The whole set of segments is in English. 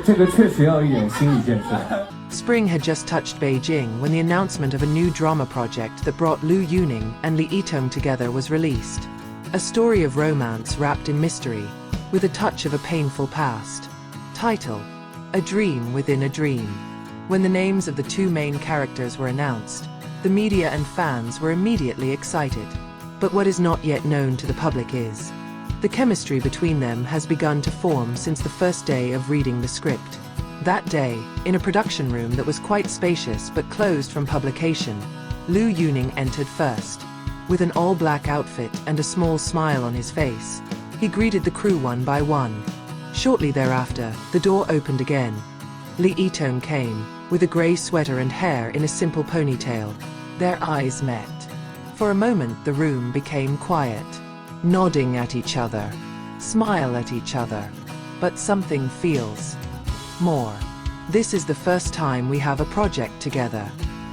这个确实要一点心理建设。 Spring had just touched Beijing when the announcement of a new drama project that brought Liu Yuning and Li Yitong together was released. A story of romance wrapped in mystery, with a touch of a painful past. Title: A Dream Within a Dream. When the names of the two main characters were announced, the media and fans were immediately excited. But what is not yet known to the public is, the chemistry between them has begun to form since the first day of reading the script. That day, in a production room that was quite spacious but closed from publication, Liu Yuning entered first. With an all-black outfit and a small smile on his face, he greeted the crew one by one. Shortly thereafter, the door opened again. Li Yitong came, with a grey sweater and hair in a simple ponytail. Their eyes met. For a moment the room became quiet. Nodding at each other. Smile at each other. But something feels more. This is the first time we have a project together.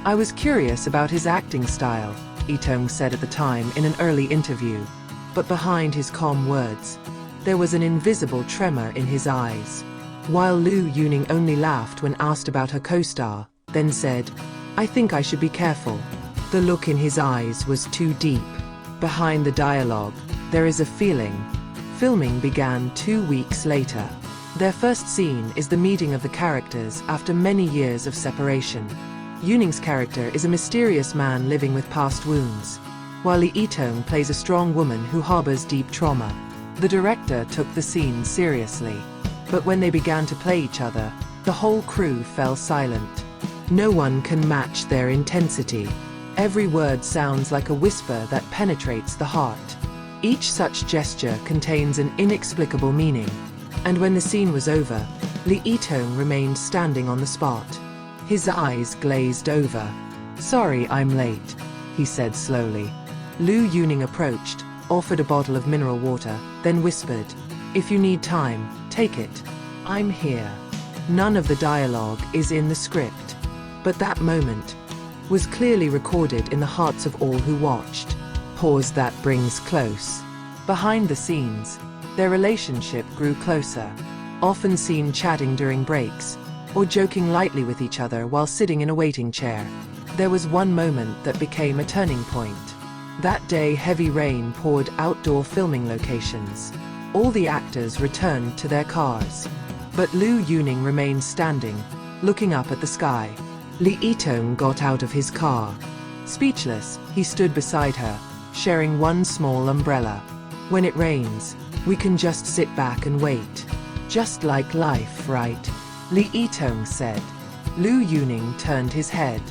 I was curious about his acting style, Yitong said at the time in an early interview. But behind his calm words, there was an invisible tremor in his eyes. While Liu Yuning only laughed when asked about her co-star, then said, "I think I should be careful." The look in his eyes was too deep. Behind the dialogue, there is a feeling. Filming began 2 weeks later. Their first scene is the meeting of the characters after many years of separation. Yuning's character is a mysterious man living with past wounds, while Li Yitong plays a strong woman who harbors deep trauma. The director took the scene seriously. But when they began to play each other, the whole crew fell silent. No one can match their intensity. Every word sounds like a whisper that penetrates the heart. Each such gesture contains an inexplicable meaning. And when the scene was over, Li Yitong remained standing on the spot. His eyes glazed over. "Sorry I'm late," he said slowly. Liu Yuning approached, offered a bottle of mineral water, then whispered, "If you need time, take it. I'm here." None of the dialogue is in the script. But that moment was clearly recorded in the hearts of all who watched. Pause that brings close. Behind the scenes, their relationship grew closer, often seen chatting during breaks, or joking lightly with each other while sitting in a waiting chair. There was one moment that became a turning point. That day heavy rain poured outdoor filming locations. All the actors returned to their cars. But Liu Yuning remained standing, looking up at the sky. Li Yitong got out of his car. Speechless, he stood beside her, sharing one small umbrella. "When it rains, we can just sit back and wait. Just like life, right?" Li Yitong said. Liu Yuning turned his head.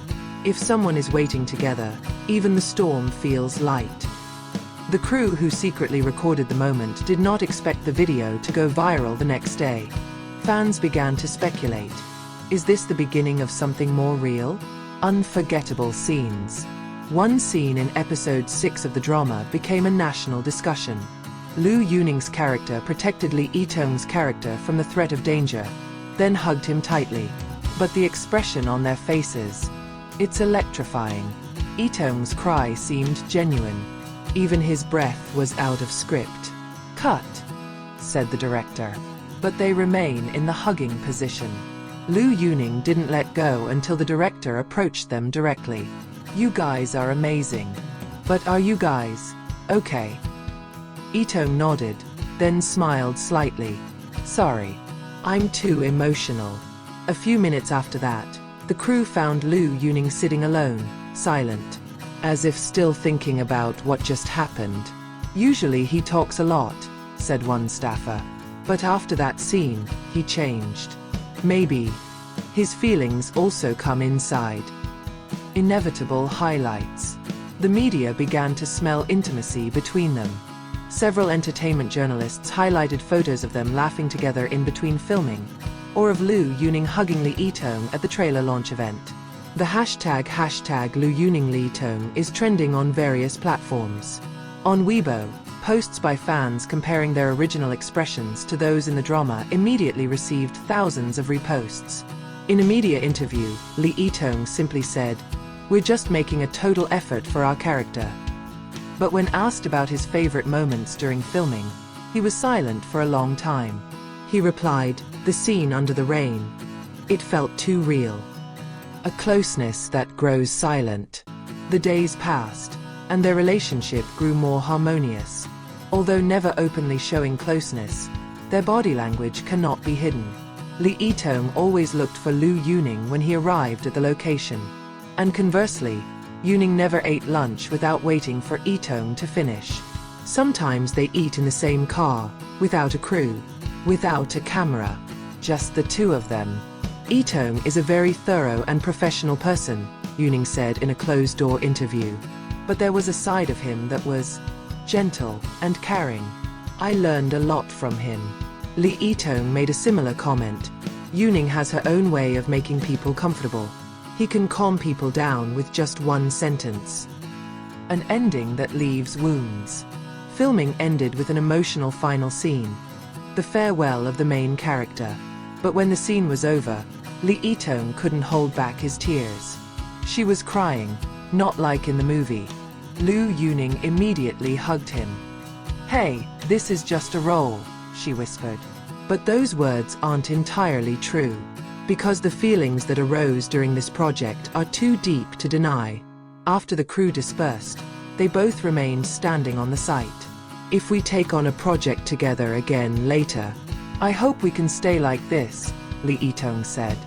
If someone is waiting together, even the storm feels light. The crew who secretly recorded the moment did not expect the video to go viral the next day. Fans began to speculate. Is this the beginning of something more real? Unforgettable scenes. One scene in episode 6 of the drama became a national discussion. Liu Yuning's character protected Li Yitong's character from the threat of danger, then hugged him tightly. But the expression on their faces, it's electrifying. Yitong's cry seemed genuine. Even his breath was out of script. "Cut," said the director. But they remain in the hugging position. Liu Yuning didn't let go until the director approached them directly. "You guys are amazing. But are you guys okay?" Yitong nodded, then smiled slightly. "Sorry. I'm too emotional." A few minutes after that, the crew found Liu Yuning sitting alone, silent, as if still thinking about what just happened. "Usually he talks a lot," said one staffer. But after that scene, he changed. Maybe his feelings also come inside. Inevitable highlights. The media began to smell intimacy between them. Several entertainment journalists highlighted photos of them laughing together in between filming, or of Liu Yuning hugging Li Yitong at the trailer launch event. The hashtag Liu Yuning Li Yitong is trending on various platforms. On Weibo, posts by fans comparing their original expressions to those in the drama immediately received thousands of reposts. In a media interview, Li Yitong simply said, "We're just making a total effort for our character." But when asked about his favorite moments during filming, He was silent for a long time. He replied, "The scene under the rain. It felt too real. A closeness that grows silent." The days passed, and their relationship grew more harmonious. Although never openly showing closeness, their body language cannot be hidden. Li Yitong always looked for Liu Yuning when he arrived at the location. And conversely, Yuning never ate lunch without waiting for Yitong to finish. Sometimes they eat in the same car, without a crew, without a camera, just the two of them. Yitong is a very thorough and professional person, Yuning said in a closed-door interview. But there was a side of him that was gentle and caring. "I learned a lot from him." Li Yitong made a similar comment. Yuning has her own way of making people comfortable. He can calm people down with just one sentence. An ending that leaves wounds. Filming ended with an emotional final scene, the farewell of the main character. But when the scene was over, Li Yitong couldn't hold back his tears. She was crying, not like in the movie. Liu Yuning immediately hugged him. "Hey, this is just a role," she whispered. But those words aren't entirely true, because the feelings that arose during this project are too deep to deny. After the crew dispersed, they both remained standing on the site. "If we take on a project together again later, I hope we can stay like this," Li Yitong said.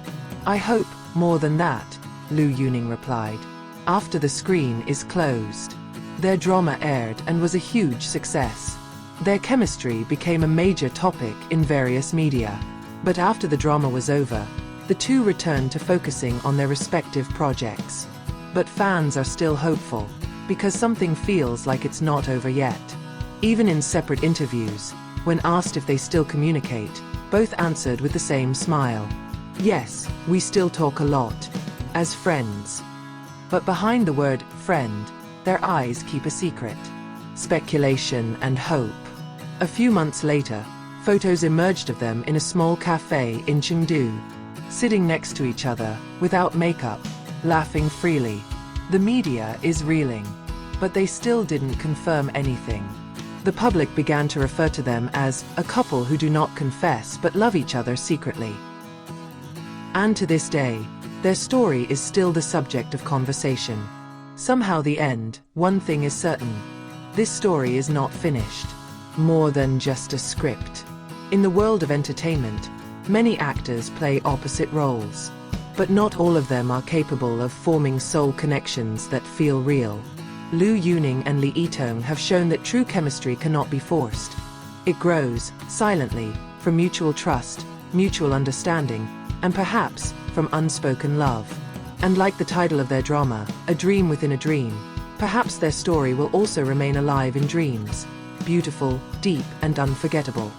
"I hope more than that," Liu Yuning replied. After the screen is closed, their drama aired and was a huge success. Their chemistry became a major topic in various media. But after the drama was over, the two returned to focusing on their respective projects. But fans are still hopeful, because something feels like it's not over yet. Even in separate interviews, when asked if they still communicate, both answered with the same smile. "Yes, we still talk a lot. As friends." But behind the word friend, their eyes keep a secret. Speculation and hope. A few months later, photos emerged of them in a small cafe in Chengdu, sitting next to each other, without makeup, laughing freely. The media is reeling, but they still didn't confirm anything. The public began to refer to them as a couple who do not confess but love each other secretly. And to this day, their story is still the subject of conversation. Somehow the end, one thing is certain. This story is not finished. More than just a script. In the world of entertainment, many actors play opposite roles. But not all of them are capable of forming soul connections that feel real. Liu Yuning and Li Yitong have shown that true chemistry cannot be forced. It grows, silently, from mutual trust, mutual understanding, and perhaps, from unspoken love. And like the title of their drama, A Dream Within a Dream, perhaps their story will also remain alive in dreams. Beautiful, deep, and unforgettable.